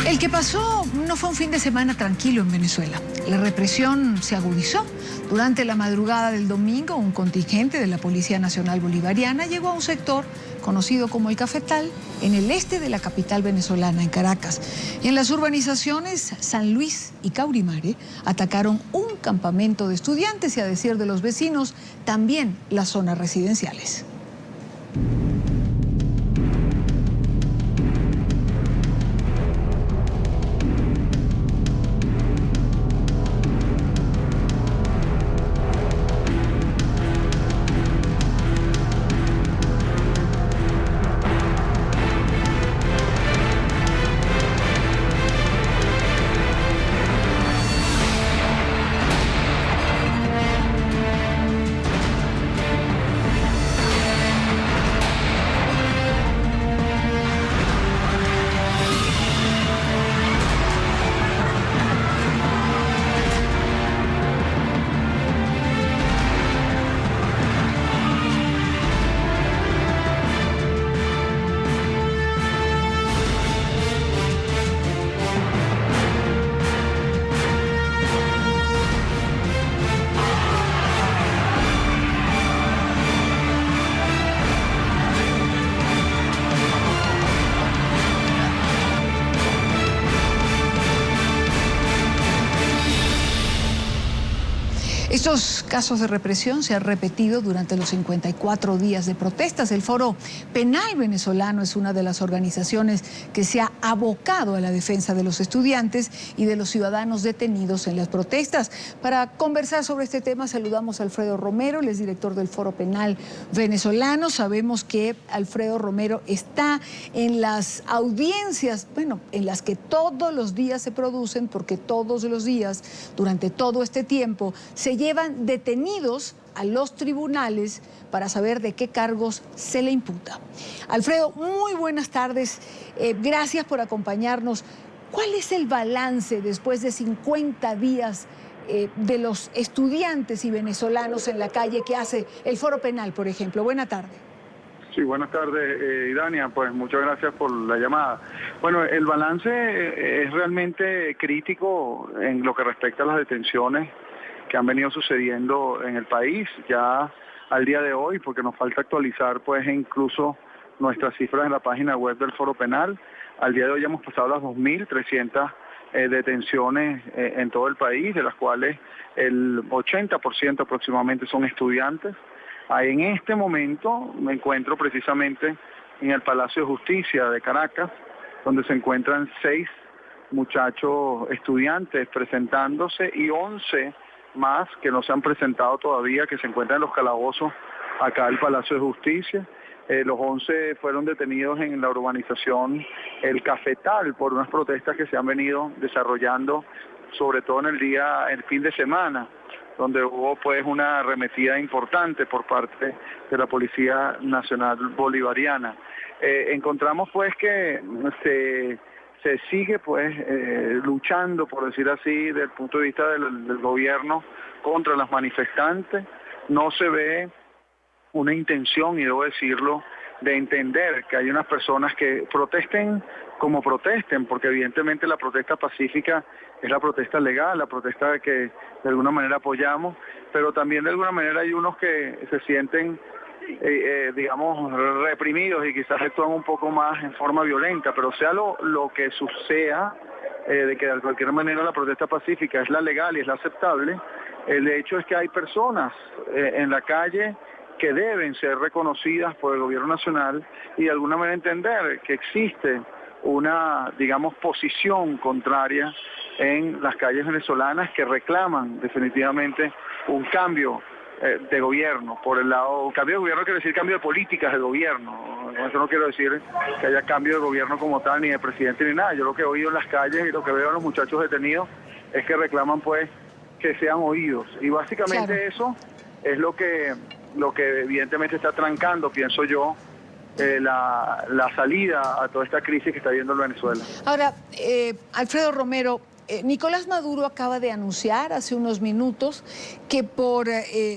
El que pasó no fue un fin de semana tranquilo en Venezuela. La represión se agudizó. Durante la madrugada del domingo, un contingente de la Policía Nacional Bolivariana llegó a un sector conocido como El Cafetal, en el este de la capital venezolana, en Caracas. Y en las urbanizaciones San Luis y Caurimare atacaron un campamento de estudiantes y, a decir de los vecinos, también las zonas residenciales. Estos casos de represión se han repetido durante los 54 días de protestas. El Foro Penal Venezolano es una de las organizaciones que se ha abocado a la defensa de los estudiantes y de los ciudadanos detenidos en las protestas. Para conversar sobre este tema saludamos a Alfredo Romero, él es director del Foro Penal Venezolano. Sabemos que Alfredo Romero está en las audiencias, en las que todos los días se producen, porque todos los días, durante todo este tiempo, se llevan detenidos a los tribunales para saber de qué cargos se le imputa. Alfredo, muy buenas tardes. Gracias por acompañarnos. ¿Cuál es el balance después de 50 días de los estudiantes y venezolanos en la calle que hace el Foro Penal, por ejemplo? Buena tarde. Sí, buenas tardes, Idania. Pues muchas gracias por la llamada. Bueno, el balance es realmente crítico en lo que respecta a las detenciones que han venido sucediendo en el país ya al día de hoy, porque nos falta actualizar pues incluso nuestras cifras en la página web del Foro Penal. Al día de hoy ya hemos pasado las 2.300 detenciones en todo el país, de las cuales el 80% aproximadamente son estudiantes. En este momento me encuentro precisamente en el Palacio de Justicia de Caracas, donde se encuentran 6 muchachos estudiantes presentándose y 11 más que no se han presentado todavía, que se encuentran en los calabozos acá del Palacio de Justicia. Los 11 fueron detenidos en la urbanización El Cafetal por unas protestas que se han venido desarrollando, sobre todo en el fin de semana, donde hubo pues una arremetida importante por parte de la Policía Nacional Bolivariana. Encontramos pues que se sigue pues luchando, por decir así, desde el punto de vista del gobierno contra las manifestantes. No se ve una intención, y debo decirlo, de entender que hay unas personas que protesten como protesten, porque evidentemente la protesta pacífica es la protesta legal, la protesta que de alguna manera apoyamos, pero también de alguna manera hay unos que se sienten digamos, reprimidos y quizás actúan un poco más en forma violenta, pero sea lo que suceda, de que de cualquier manera la protesta pacífica es la legal y es la aceptable, el hecho es que hay personas en la calle que deben ser reconocidas por el gobierno nacional y de alguna manera entender que existe una, digamos, posición contraria en las calles venezolanas que reclaman definitivamente un cambio de gobierno. Por el lado, cambio de gobierno quiere decir cambio de políticas del gobierno. Eso no quiero decir que haya cambio de gobierno como tal, ni de presidente ni nada. Yo lo que he oído en las calles y lo que veo a los muchachos detenidos es que reclaman pues que sean oídos. Y básicamente claro, eso es lo que evidentemente está trancando, pienso yo, la salida a toda esta crisis que está viviendo en Venezuela. Ahora, Alfredo Romero, Nicolás Maduro acaba de anunciar hace unos minutos que por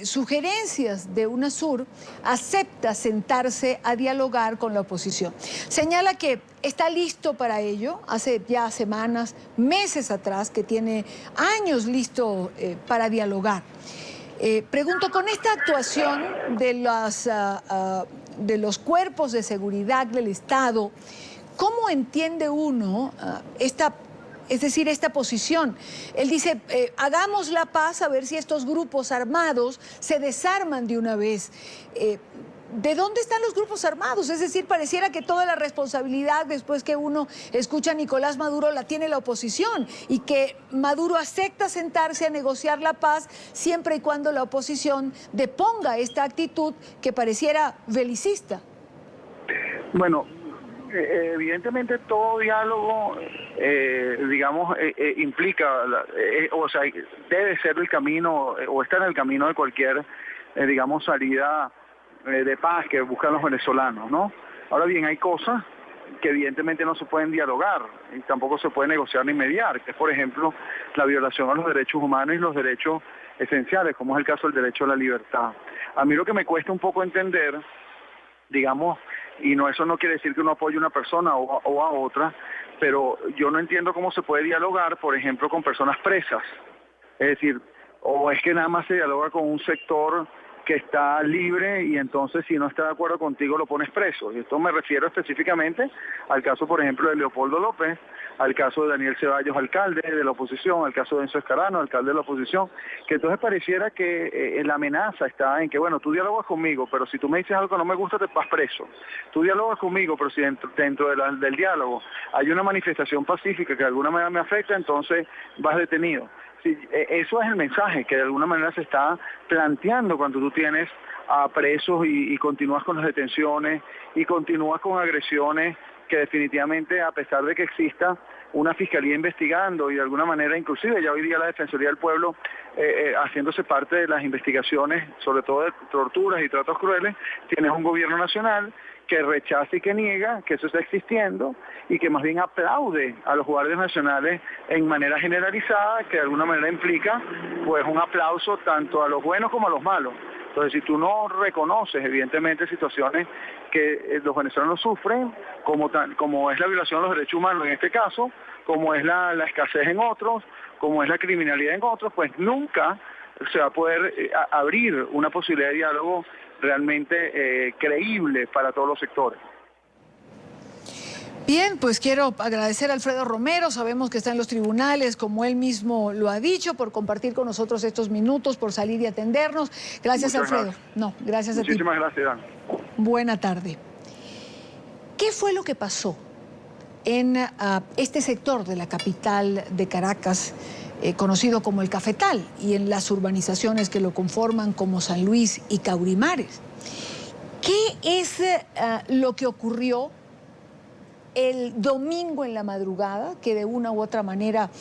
sugerencias de UNASUR acepta sentarse a dialogar con la oposición. Señala que está listo para ello, hace ya semanas, meses atrás, que tiene años listo para dialogar. Pregunto, con esta actuación de los cuerpos de seguridad del Estado, ¿cómo entiende uno esta posición? Él dice, hagamos la paz a ver si estos grupos armados se desarman de una vez. ¿De dónde están los grupos armados? Es decir, pareciera que toda la responsabilidad, después que uno escucha a Nicolás Maduro, la tiene la oposición, y que Maduro acepta sentarse a negociar la paz siempre y cuando la oposición deponga esta actitud que pareciera belicista. Bueno, evidentemente todo diálogo, implica, debe ser el camino, o está en el camino de cualquier, salida de paz que buscan los venezolanos, ¿no? Ahora bien, hay cosas que evidentemente no se pueden dialogar y tampoco se puede negociar ni mediar, que es, por ejemplo, la violación a los derechos humanos y los derechos esenciales, como es el caso del derecho a la libertad. A mí lo que me cuesta un poco entender, y eso no quiere decir que uno apoye a una persona o a otra, pero yo no entiendo cómo se puede dialogar, por ejemplo, con personas presas. Es decir, o es que nada más se dialoga con un sector que está libre y entonces si no está de acuerdo contigo lo pones preso. Y esto me refiero específicamente al caso, por ejemplo, de Leopoldo López, al caso de Daniel Ceballos, alcalde de la oposición, al caso de Enzo Escarano, alcalde de la oposición, que entonces pareciera que la amenaza está en que, bueno, tú dialogas conmigo, pero si tú me dices algo que no me gusta, te vas preso. Tú dialogas conmigo, pero si dentro del diálogo hay una manifestación pacífica que de alguna manera me afecta, entonces vas detenido. Sí, eso es el mensaje que de alguna manera se está planteando cuando tú tienes a presos y continúas con las detenciones y continúas con agresiones que definitivamente, a pesar de que exista una fiscalía investigando y de alguna manera inclusive ya hoy día la Defensoría del Pueblo haciéndose parte de las investigaciones, sobre todo de torturas y tratos crueles, tienes un gobierno nacional que rechaza y que niega que eso está existiendo y que más bien aplaude a los guardias nacionales en manera generalizada, que de alguna manera implica pues un aplauso tanto a los buenos como a los malos. Entonces, si tú no reconoces evidentemente situaciones que los venezolanos sufren, como es la violación de los derechos humanos en este caso, como es la escasez en otros, como es la criminalidad en otros, pues nunca se va a poder abrir una posibilidad de diálogo realmente creíble para todos los sectores. Bien, pues quiero agradecer a Alfredo Romero, sabemos que está en los tribunales, como él mismo lo ha dicho, por compartir con nosotros estos minutos, por salir y atendernos. Gracias, Muchas Alfredo. Gracias. No, gracias a ti. Muchísimas gracias, Dan. Buena tarde. ¿Qué fue lo que pasó en este sector de la capital de Caracas, conocido como el Cafetal, y en las urbanizaciones que lo conforman como San Luis y Caurimares? ¿Qué es lo que ocurrió el domingo en la madrugada, que de una u otra manera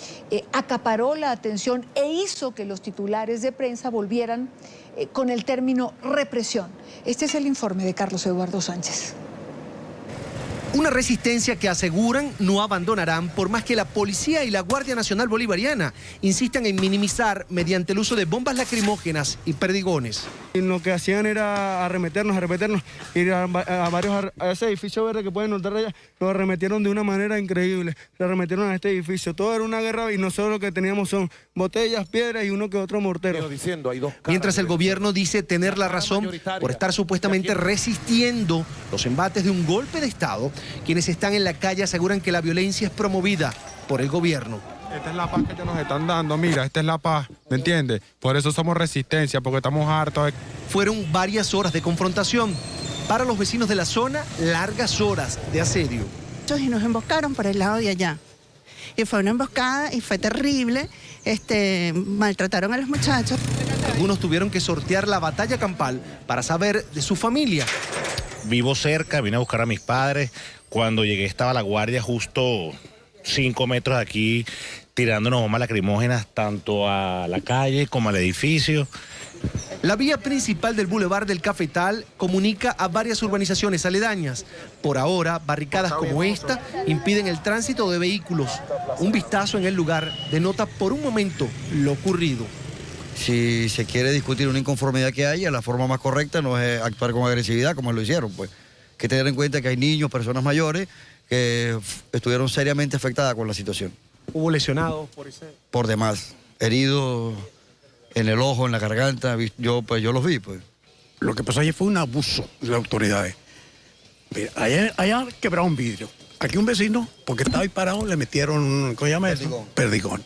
acaparó la atención e hizo que los titulares de prensa volvieran con el término represión? Este es el informe de Carlos Eduardo Sánchez. Una resistencia que aseguran no abandonarán por más que la policía y la Guardia Nacional Bolivariana insistan en minimizar mediante el uso de bombas lacrimógenas y perdigones. Y lo que hacían era arremeternos, ir a ese edificio verde que pueden notar allá, lo arremetieron de una manera increíble, lo arremetieron a este edificio. Todo era una guerra y nosotros lo que teníamos son botellas, piedras y uno que otro mortero. Mientras el gobierno dice tener la razón por estar supuestamente resistiendo los embates de un golpe de Estado, quienes están en la calle aseguran que la violencia es promovida por el gobierno. Esta es la paz que ellos nos están dando, mira, esta es la paz, ¿me entiendes? Por eso somos resistencia, porque estamos hartos. Fueron varias horas de confrontación. Para los vecinos de la zona, largas horas de asedio. Y nos emboscaron por el lado de allá. Y fue una emboscada y fue terrible. Maltrataron a los muchachos. Algunos tuvieron que sortear la batalla campal para saber de su familia. Vivo cerca, vine a buscar a mis padres. Cuando llegué estaba la guardia justo 5 metros de aquí tirándonos bombas lacrimógenas tanto a la calle como al edificio. La vía principal del Boulevard del Cafetal comunica a varias urbanizaciones aledañas. Por ahora, barricadas como esta impiden el tránsito de vehículos. Un vistazo en el lugar denota por un momento lo ocurrido. Si se quiere discutir una inconformidad que haya, la forma más correcta no es actuar con agresividad como lo hicieron, pues. Hay que tener en cuenta que hay niños, personas mayores que estuvieron seriamente afectadas con la situación. ¿Hubo lesionados por ese? Por demás, heridos en el ojo, en la garganta, yo los vi, pues. Lo que pasó ayer fue un abuso de las autoridades. Mira, allá quebraron un vidrio. Aquí un vecino, porque estaba ahí parado, le metieron, ¿cómo se llama eso? Perdigón.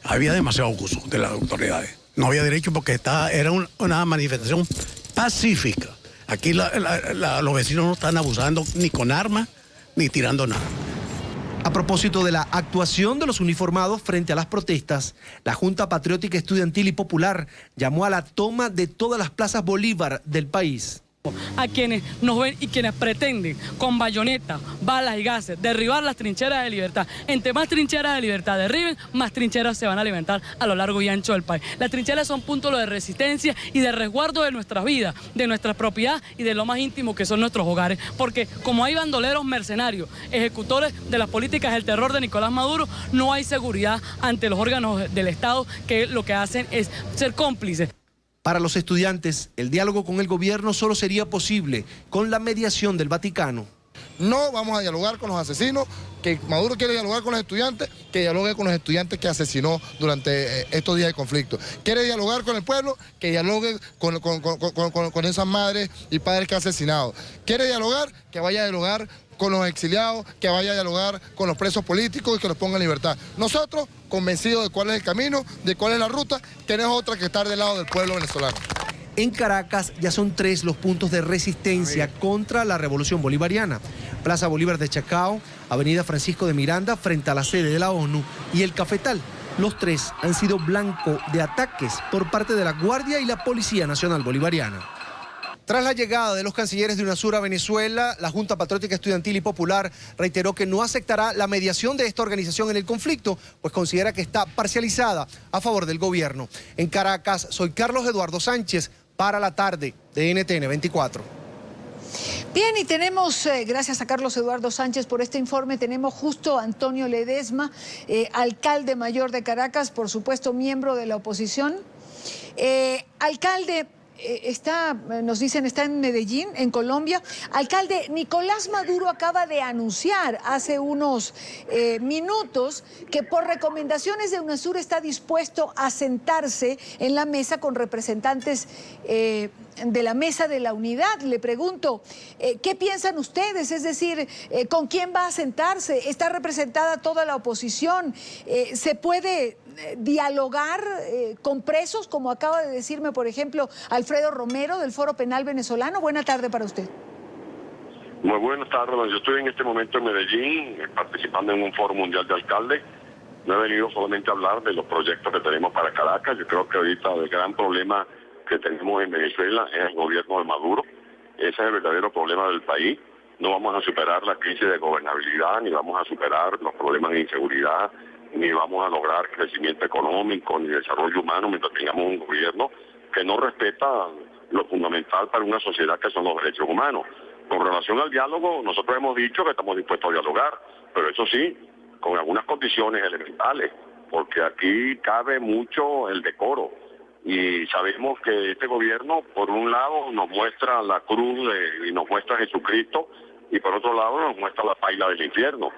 Había demasiado abuso de las autoridades. No había derecho porque era una manifestación pacífica. Aquí los vecinos no están abusando ni con armas ni tirando nada. A propósito de la actuación de los uniformados frente a las protestas, la Junta Patriótica Estudiantil y Popular llamó a la toma de todas las plazas Bolívar del país. A quienes nos ven y quienes pretenden con bayonetas, balas y gases derribar las trincheras de libertad. Entre más trincheras de libertad derriben, más trincheras se van a alimentar a lo largo y ancho del país. Las trincheras son puntos de resistencia y de resguardo de nuestras vidas, de nuestra propiedad y de lo más íntimo que son nuestros hogares. Porque como hay bandoleros mercenarios, ejecutores de las políticas del terror de Nicolás Maduro, no hay seguridad ante los órganos del Estado que lo que hacen es ser cómplices. Para los estudiantes, el diálogo con el gobierno solo sería posible con la mediación del Vaticano. No vamos a dialogar con los asesinos, que Maduro quiere dialogar con los estudiantes, que dialogue con los estudiantes que asesinó durante estos días de conflicto. Quiere dialogar con el pueblo, que dialogue con esas madres y padres que ha asesinado. Quiere dialogar, que vaya a dialogar con los exiliados, que vaya a dialogar con los presos políticos y que los ponga en libertad. Nosotros, convencidos de cuál es el camino, de cuál es la ruta, tenemos otra que estar del lado del pueblo venezolano. En Caracas ya son 3 los puntos de resistencia contra la revolución bolivariana. Plaza Bolívar de Chacao, Avenida Francisco de Miranda frente a la sede de la ONU y el Cafetal. Los 3 han sido blanco de ataques por parte de la Guardia y la Policía Nacional Bolivariana. Tras la llegada de los cancilleres de UNASUR a Venezuela, la Junta Patriótica Estudiantil y Popular reiteró que no aceptará la mediación de esta organización en el conflicto, pues considera que está parcializada a favor del gobierno. En Caracas, soy Carlos Eduardo Sánchez para la tarde de NTN 24. Bien, y tenemos, gracias a Carlos Eduardo Sánchez por este informe, tenemos justo a Antonio Ledesma, alcalde mayor de Caracas, por supuesto miembro de la oposición. Alcalde, nos dicen, está en Medellín, en Colombia. Alcalde, Nicolás Maduro acaba de anunciar hace unos minutos que por recomendaciones de UNASUR está dispuesto a sentarse en la mesa con representantes de la Mesa de la Unidad. Le pregunto, ¿qué piensan ustedes? Es decir, ¿con quién va a sentarse? ¿Está representada toda la oposición? ¿Se puede dialogar con presos, como acaba de decirme, por ejemplo, Alfredo Romero del Foro Penal Venezolano? Buena tarde para usted. Muy buenas tardes. Yo estoy en este momento en Medellín, participando en un foro mundial de alcaldes. No he venido solamente a hablar de los proyectos que tenemos para Caracas. Yo creo que ahorita el gran problema que tenemos en Venezuela es el gobierno de Maduro. Ese es el verdadero problema del país. No vamos a superar la crisis de gobernabilidad, ni vamos a superar los problemas de inseguridad, ni vamos a lograr crecimiento económico, ni desarrollo humano mientras tengamos un gobierno que no respeta lo fundamental para una sociedad que son los derechos humanos. Con relación al diálogo, nosotros hemos dicho que estamos dispuestos a dialogar, pero eso sí, con algunas condiciones elementales, porque aquí cabe mucho el decoro. Y sabemos que este gobierno, por un lado, nos muestra la cruz y nos muestra a Jesucristo, y por otro lado nos muestra la paila del infierno.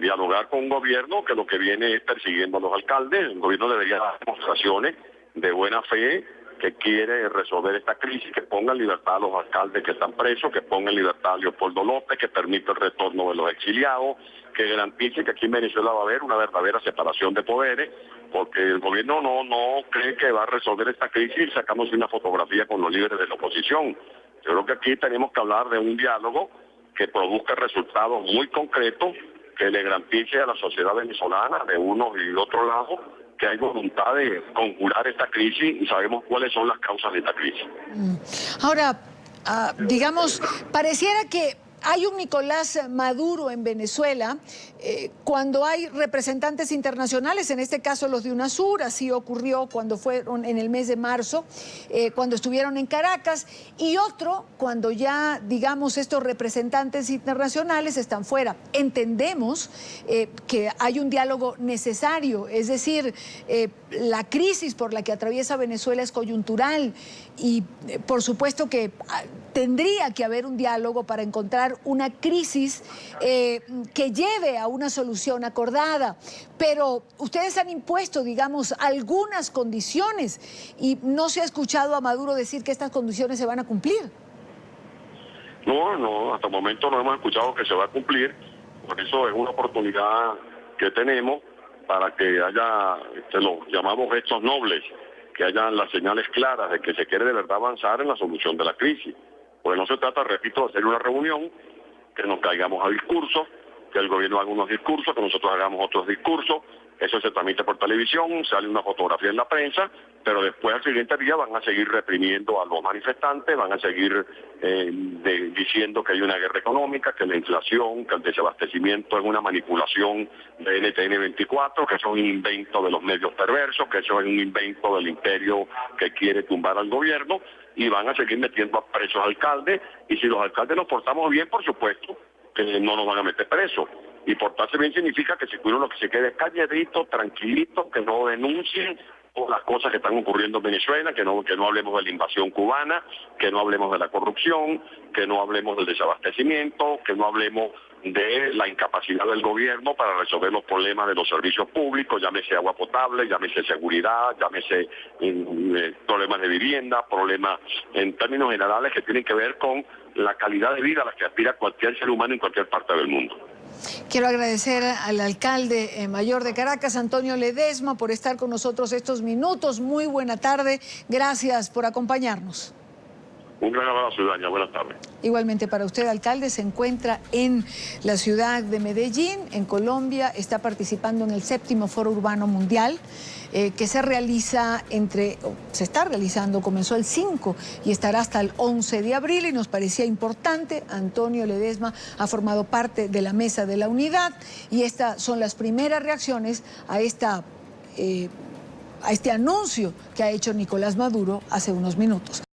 Dialogar con un gobierno que lo que viene es persiguiendo a los alcaldes. El gobierno debería dar demostraciones de buena fe, que quiere resolver esta crisis, que ponga en libertad a los alcaldes que están presos, que ponga en libertad a Leopoldo López, que permita el retorno de los exiliados, que garantice que aquí en Venezuela va a haber una verdadera separación de poderes, porque el gobierno no cree que va a resolver esta crisis sacándose una fotografía con los líderes de la oposición. Yo creo que aquí tenemos que hablar de un diálogo que produzca resultados muy concretos, que le garantice a la sociedad venezolana, de uno y de otro lado, que hay voluntad de conjurar esta crisis y sabemos cuáles son las causas de esta crisis. Ahora, digamos, pareciera que hay un Nicolás Maduro en Venezuela cuando hay representantes internacionales, en este caso los de UNASUR, así ocurrió cuando fueron en el mes de marzo, cuando estuvieron en Caracas, y otro cuando ya, digamos, estos representantes internacionales están fuera. Entendemos que hay un diálogo necesario, es decir, la crisis por la que atraviesa Venezuela es coyuntural y por supuesto que tendría que haber un diálogo para encontrar una crisis que lleve a una solución acordada, pero ustedes han impuesto, digamos, algunas condiciones y no se ha escuchado a Maduro decir que estas condiciones se van a cumplir. No, hasta el momento no hemos escuchado que se va a cumplir, por eso es una oportunidad que tenemos para que haya los llamados gestos nobles, que hayan las señales claras de que se quiere de verdad avanzar en la solución de la crisis. Porque no se trata, repito, de hacer una reunión, que nos caigamos a discursos, que el gobierno haga unos discursos, que nosotros hagamos otros discursos, eso se transmite por televisión, sale una fotografía en la prensa, pero después al siguiente día van a seguir reprimiendo a los manifestantes, van a seguir diciendo que hay una guerra económica, que la inflación, que el desabastecimiento es una manipulación de NTN 24, que eso es un invento de los medios perversos, que eso es un invento del imperio que quiere tumbar al gobierno, y van a seguir metiendo a presos alcaldes, y si los alcaldes nos portamos bien, por supuesto, que no nos van a meter presos. Y portarse bien significa que si uno lo que se quede es calladito, tranquilito, que no denuncien por las cosas que están ocurriendo en Venezuela, que no hablemos de la invasión cubana, que no hablemos de la corrupción, que no hablemos del desabastecimiento, que no hablemos de la incapacidad del gobierno para resolver los problemas de los servicios públicos, llámese agua potable, llámese seguridad, llámese problemas de vivienda, problemas en términos generales que tienen que ver con la calidad de vida a la que aspira cualquier ser humano en cualquier parte del mundo. Quiero agradecer al alcalde mayor de Caracas, Antonio Ledesma, por estar con nosotros estos minutos. Muy buena tarde. Gracias por acompañarnos. Un gran abrazo, Daña. Buenas tardes. Igualmente para usted, alcalde, se encuentra en la ciudad de Medellín, en Colombia, está participando en el 7º Foro Urbano Mundial, que se está realizando, comenzó el 5 y estará hasta el 11 de abril, y nos parecía importante. Antonio Ledesma ha formado parte de la Mesa de la Unidad, y estas son las primeras reacciones a este anuncio que ha hecho Nicolás Maduro hace unos minutos.